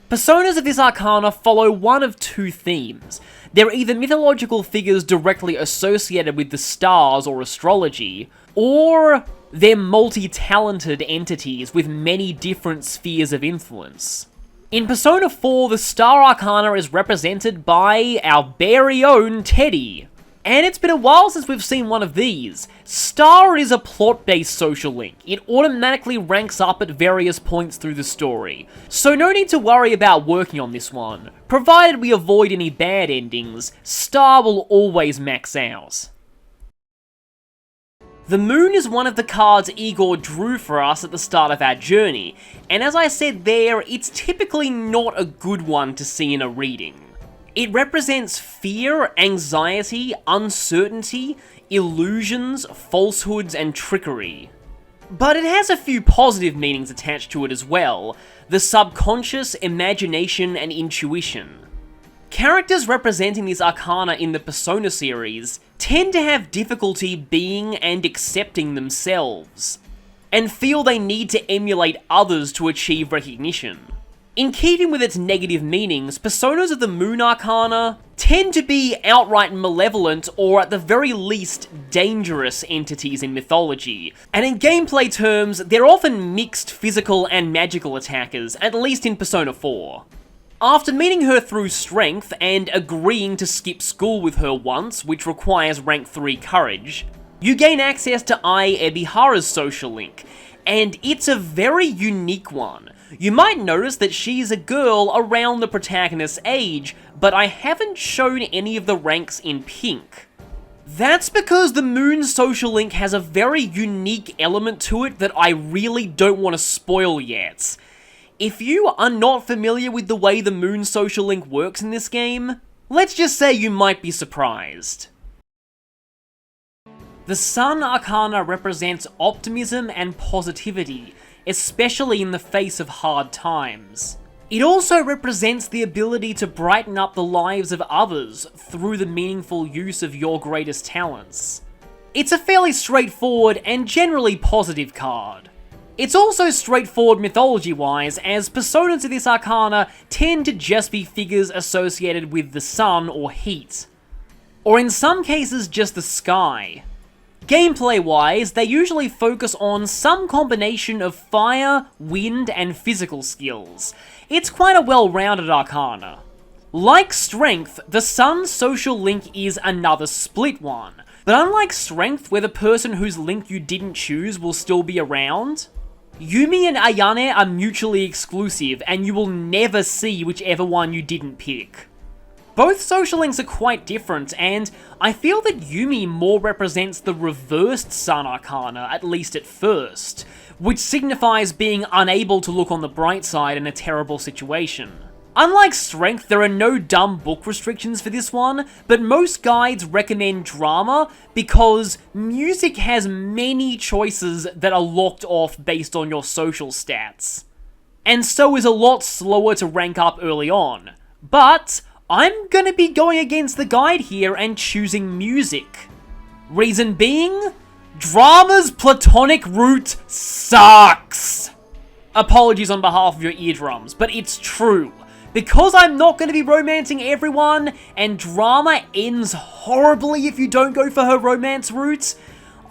Personas of this arcana follow one of two themes. They're either mythological figures directly associated with the stars or astrology, or they're multi-talented entities with many different spheres of influence. In Persona 4, the Star Arcana is represented by our very own Teddie. And it's been a while since we've seen one of these. Star is a plot-based social link. It automatically ranks up at various points through the story, so no need to worry about working on this one. Provided we avoid any bad endings, Star will always max out. The Moon is one of the cards Igor drew for us at the start of our journey, and as I said there, it's typically not a good one to see in a reading. It represents fear, anxiety, uncertainty, illusions, falsehoods, and trickery. But it has a few positive meanings attached to it as well: the subconscious, imagination, and intuition. Characters representing this arcana in the Persona series tend to have difficulty being and accepting themselves, and feel they need to emulate others to achieve recognition. In keeping with its negative meanings, personas of the Moon Arcana tend to be outright malevolent or at the very least dangerous entities in mythology, and in gameplay terms, they're often mixed physical and magical attackers, at least in Persona 4. After meeting her through strength and agreeing to skip school with her once, which requires rank 3 courage, you gain access to Ebihara's social link, and it's a very unique one. You might notice that she's a girl around the protagonist's age, but I haven't shown any of the ranks in pink. That's because the Moon social link has a very unique element to it that I really don't want to spoil yet. If you are not familiar with the way the Moon social link works in this game, let's just say you might be surprised. The Sun Arcana represents optimism and positivity, especially in the face of hard times. It also represents the ability to brighten up the lives of others through the meaningful use of your greatest talents. It's a fairly straightforward and generally positive card. It's also straightforward mythology-wise, as personas of this arcana tend to just be figures associated with the sun or heat. Or in some cases just the sky. Gameplay-wise, they usually focus on some combination of fire, wind, and physical skills. It's quite a well-rounded arcana. Like Strength, the Sun's social link is another split one, but unlike Strength, where the person whose link you didn't choose will still be around, Yumi and Ayane are mutually exclusive, and you will never see whichever one you didn't pick. Both social links are quite different, and I feel that Yumi more represents the reversed Sun Arcana, at least at first, which signifies being unable to look on the bright side in a terrible situation. Unlike Strength, there are no dumb book restrictions for this one, but most guides recommend Drama because music has many choices that are locked off based on your social stats, and so is a lot slower to rank up early on. But I'm gonna be going against the guide here and choosing music. Reason being, Drama's platonic route sucks! Apologies on behalf of your eardrums, but it's true. Because I'm not going to be romancing everyone, and Drama ends horribly if you don't go for her romance route,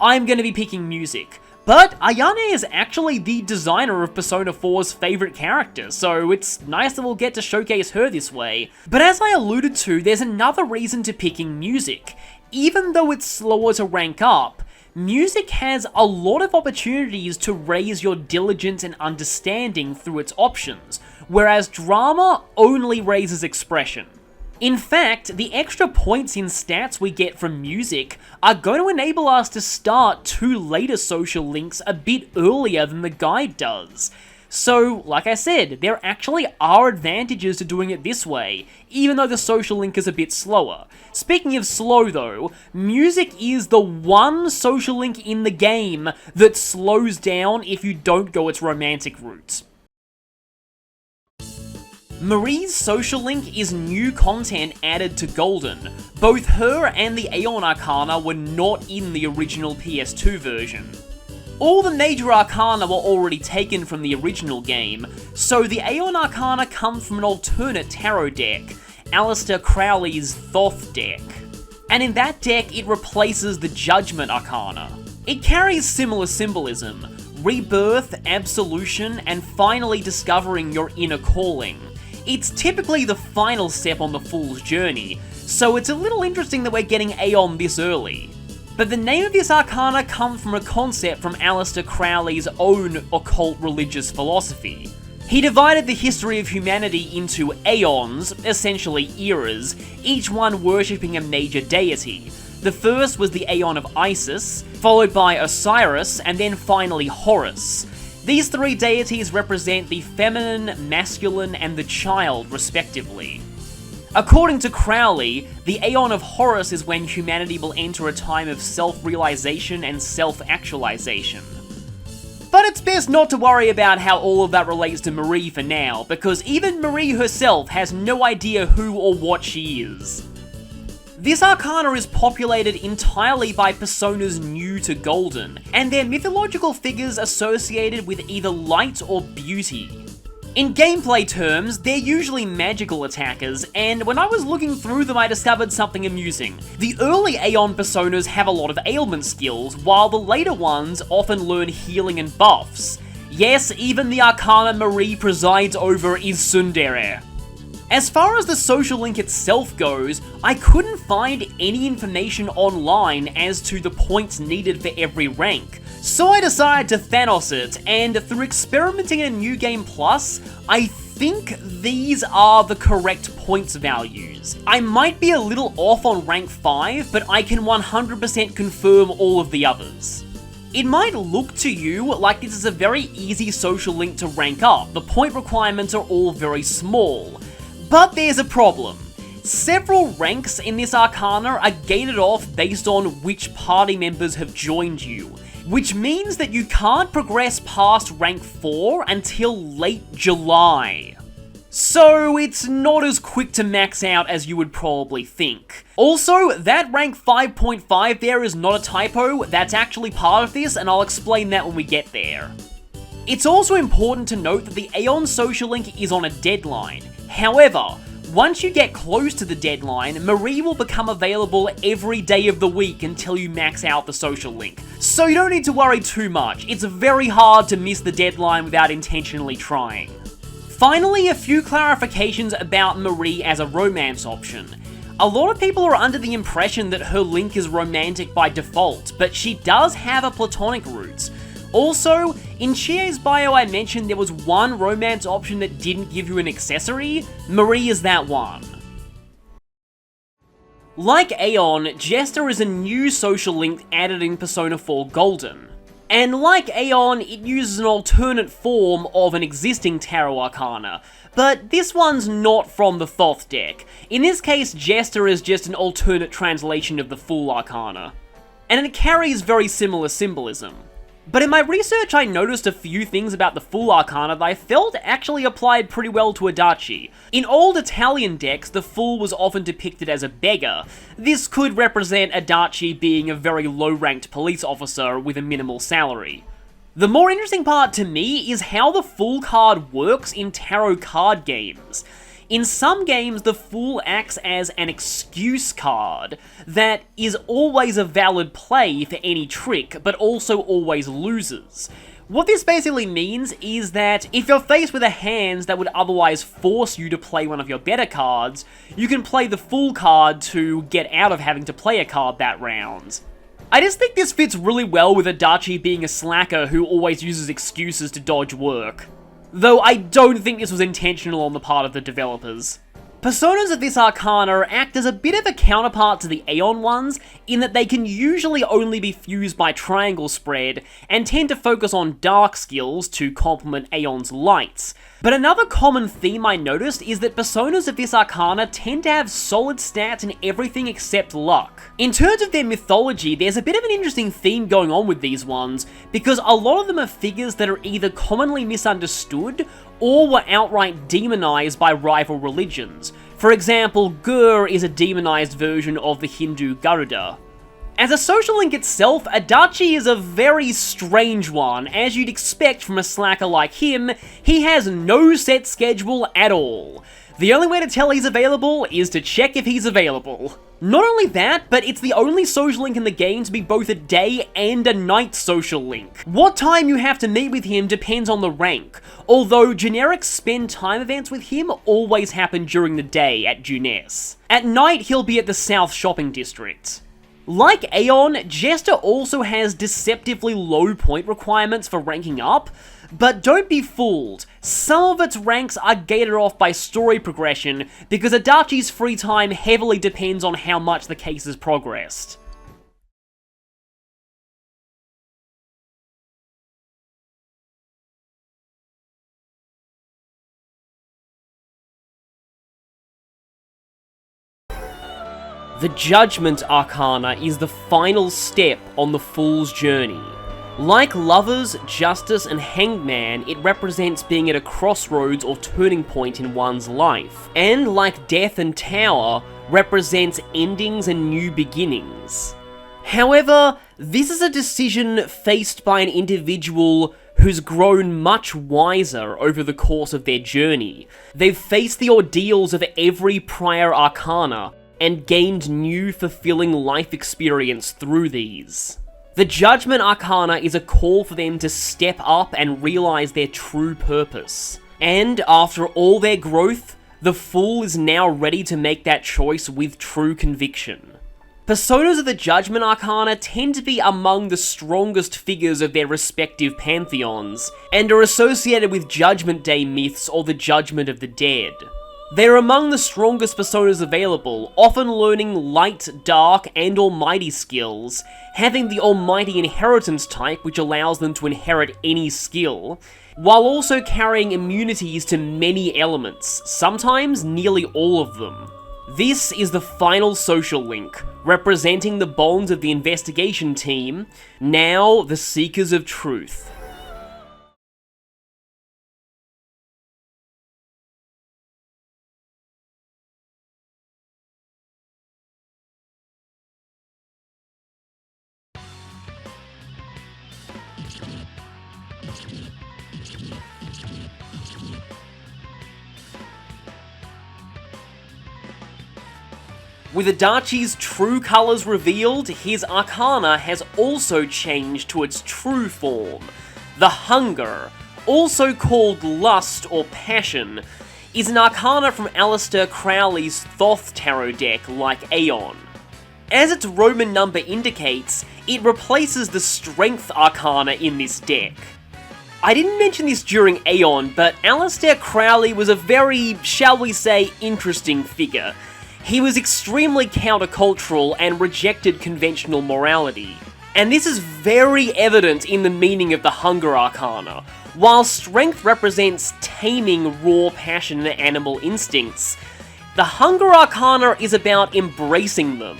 I'm going to be picking music. But Ayane is actually the designer of Persona 4's favourite character, so it's nice that we'll get to showcase her this way. But as I alluded to, there's another reason to picking music. Even though it's slower to rank up, music has a lot of opportunities to raise your diligence and understanding through its options, whereas Drama only raises expression. In fact, the extra points in stats we get from music are going to enable us to start 2 later social links a bit earlier than the guide does. So, like I said, there actually are advantages to doing it this way, even though the social link is a bit slower. Speaking of slow though, music is the one social link in the game that slows down if you don't go its romantic route. Marie's social link is new content added to Golden. Both her and the Aeon Arcana were not in the original PS2 version. All the major Arcana were already taken from the original game, so the Aeon Arcana come from an alternate tarot deck, Aleister Crowley's Thoth deck. And in that deck, it replaces the Judgment Arcana. It carries similar symbolism: rebirth, absolution, and finally discovering your inner calling. It's typically the final step on the Fool's journey, so it's a little interesting that we're getting Aeon this early. But the name of this arcana comes from a concept from Aleister Crowley's own occult religious philosophy. He divided the history of humanity into aeons, essentially eras, each one worshipping a major deity. The first was the Aeon of Isis, followed by Osiris, and then finally Horus. These 3 deities represent the feminine, masculine, and the child, respectively. According to Crowley, the Aeon of Horus is when humanity will enter a time of self-realization and self-actualization. But it's best not to worry about how all of that relates to Marie for now, because even Marie herself has no idea who or what she is. This arcana is populated entirely by personas new to Golden, and they're mythological figures associated with either light or beauty. In gameplay terms, they're usually magical attackers, and when I was looking through them I discovered something amusing. The early Aeon personas have a lot of ailment skills, while the later ones often learn healing and buffs. Yes, even the arcana Marie presides over is tsundere. As far as the social link itself goes, I couldn't find any information online as to the points needed for every rank, so I decided to Thanos it, and through experimenting in New Game Plus, I think these are the correct points values. I might be a little off on rank 5, but I can 100% confirm all of the others. It might look to you like this is a very easy social link to rank up, the point requirements are all very small. But there's a problem. Several ranks in this arcana are gated off based on which party members have joined you, which means that you can't progress past rank 4 until late July. So it's not as quick to max out as you would probably think. Also, that rank 5.5 there is not a typo, that's actually part of this, and I'll explain that when we get there. It's also important to note that the Aeon social link is on a deadline. However, once you get close to the deadline, Marie will become available every day of the week until you max out the social link. So you don't need to worry too much, it's very hard to miss the deadline without intentionally trying. Finally, a few clarifications about Marie as a romance option. A lot of people are under the impression that her link is romantic by default, but she does have a platonic route. Also, in Chie's bio I mentioned there was one romance option that didn't give you an accessory. Marie is that one. Like Aeon, Jester is a new social link added in Persona 4 Golden. And like Aeon, it uses an alternate form of an existing Tarot Arcana, but this one's not from the Thoth deck. In this case, Jester is just an alternate translation of the Fool Arcana. And it carries very similar symbolism. But in my research I noticed a few things about the Fool Arcana that I felt actually applied pretty well to Adachi. In old Italian decks, the Fool was often depicted as a beggar. This could represent Adachi being a very low-ranked police officer with a minimal salary. The more interesting part to me is how the Fool card works in tarot card games. In some games, the Fool acts as an excuse card that is always a valid play for any trick, but also always loses. What this basically means is that if you're faced with a hand that would otherwise force you to play one of your better cards, you can play the Fool card to get out of having to play a card that round. I just think this fits really well with Adachi being a slacker who always uses excuses to dodge work. Though I don't think this was intentional on the part of the developers. Personas of this arcana act as a bit of a counterpart to the Aeon ones, in that they can usually only be fused by triangle spread, and tend to focus on dark skills to complement Aeon's lights. But another common theme I noticed is that personas of this arcana tend to have solid stats in everything except luck. In terms of their mythology, there's a bit of an interesting theme going on with these ones, because a lot of them are figures that are either commonly misunderstood, or were outright demonized by rival religions. For example, Gur is a demonized version of the Hindu Garuda. As a social link itself, Adachi is a very strange one. As you'd expect from a slacker like him, he has no set schedule at all. The only way to tell he's available is to check if he's available. Not only that, but it's the only social link in the game to be both a day and a night social link. What time you have to meet with him depends on the rank, although generic spend time events with him always happen during the day at Junes. At night, he'll be at the South Shopping District. Like Aeon, Jester also has deceptively low point requirements for ranking up, but don't be fooled, some of its ranks are gated off by story progression because Adachi's free time heavily depends on how much the case has progressed. The Judgment Arcana is the final step on the Fool's journey. Like Lovers, Justice, and Hanged Man, it represents being at a crossroads or turning point in one's life. And like Death and Tower, represents endings and new beginnings. However, this is a decision faced by an individual who's grown much wiser over the course of their journey. They've faced the ordeals of every prior arcana, and gained new fulfilling life experience through these. The Judgment Arcana is a call for them to step up and realize their true purpose. And after all their growth, The fool is now ready to make that choice with true conviction. Personas of the Judgment Arcana tend to be among the strongest figures of their respective pantheons, and are associated with Judgment Day myths or the Judgment of the Dead. They're among the strongest personas available, often learning light, dark, and almighty skills, having the almighty inheritance type which allows them to inherit any skill, while also carrying immunities to many elements, sometimes nearly all of them. This is the final social link, representing the bonds of the investigation team, now the Seekers of Truth. With Adachi's true colours revealed, his Arcana has also changed to its true form. The Hunger, also called Lust or Passion, is an Arcana from Aleister Crowley's Thoth Tarot deck like Aeon. As its Roman number indicates, it replaces the Strength Arcana in this deck. I didn't mention this during Aeon, but Aleister Crowley was a very, shall we say, interesting figure. He was extremely countercultural and rejected conventional morality. And this is very evident in the meaning of the Hunger Arcana. While Strength represents taming raw passion and animal instincts, the Hunger Arcana is about embracing them.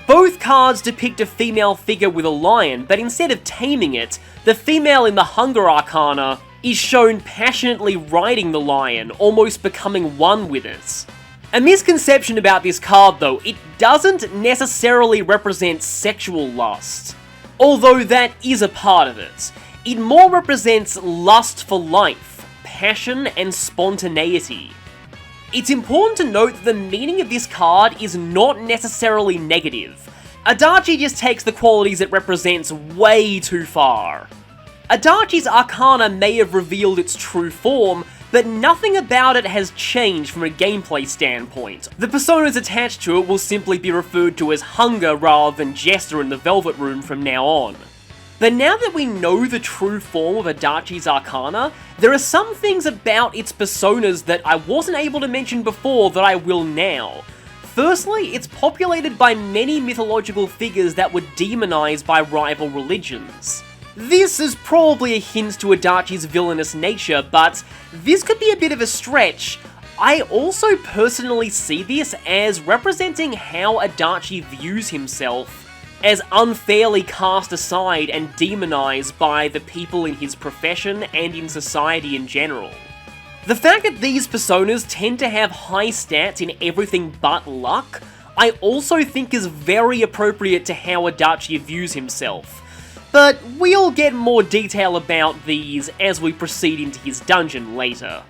Both cards depict a female figure with a lion, but instead of taming it, the female in the Hunger Arcana is shown passionately riding the lion, almost becoming one with it. A misconception about this card though, it doesn't necessarily represent sexual lust, although that is a part of it. It more represents lust for life, passion, and spontaneity. It's important to note that the meaning of this card is not necessarily negative. Adachi just takes the qualities it represents way too far. Adachi's Arcana may have revealed its true form, but nothing about it has changed from a gameplay standpoint. The personas attached to it will simply be referred to as Hunger rather than Jester in the Velvet Room from now on. But now that we know the true form of Adachi's Arcana, there are some things about its personas that I wasn't able to mention before that I will now. Firstly, it's populated by many mythological figures that were demonized by rival religions. This is probably a hint to Adachi's villainous nature, but this could be a bit of a stretch. I also personally see this as representing how Adachi views himself, as unfairly cast aside and demonized by the people in his profession and in society in general. The fact that these personas tend to have high stats in everything but luck, I also think is very appropriate to how Adachi views himself. But we'll get more detail about these as we proceed into his dungeon later.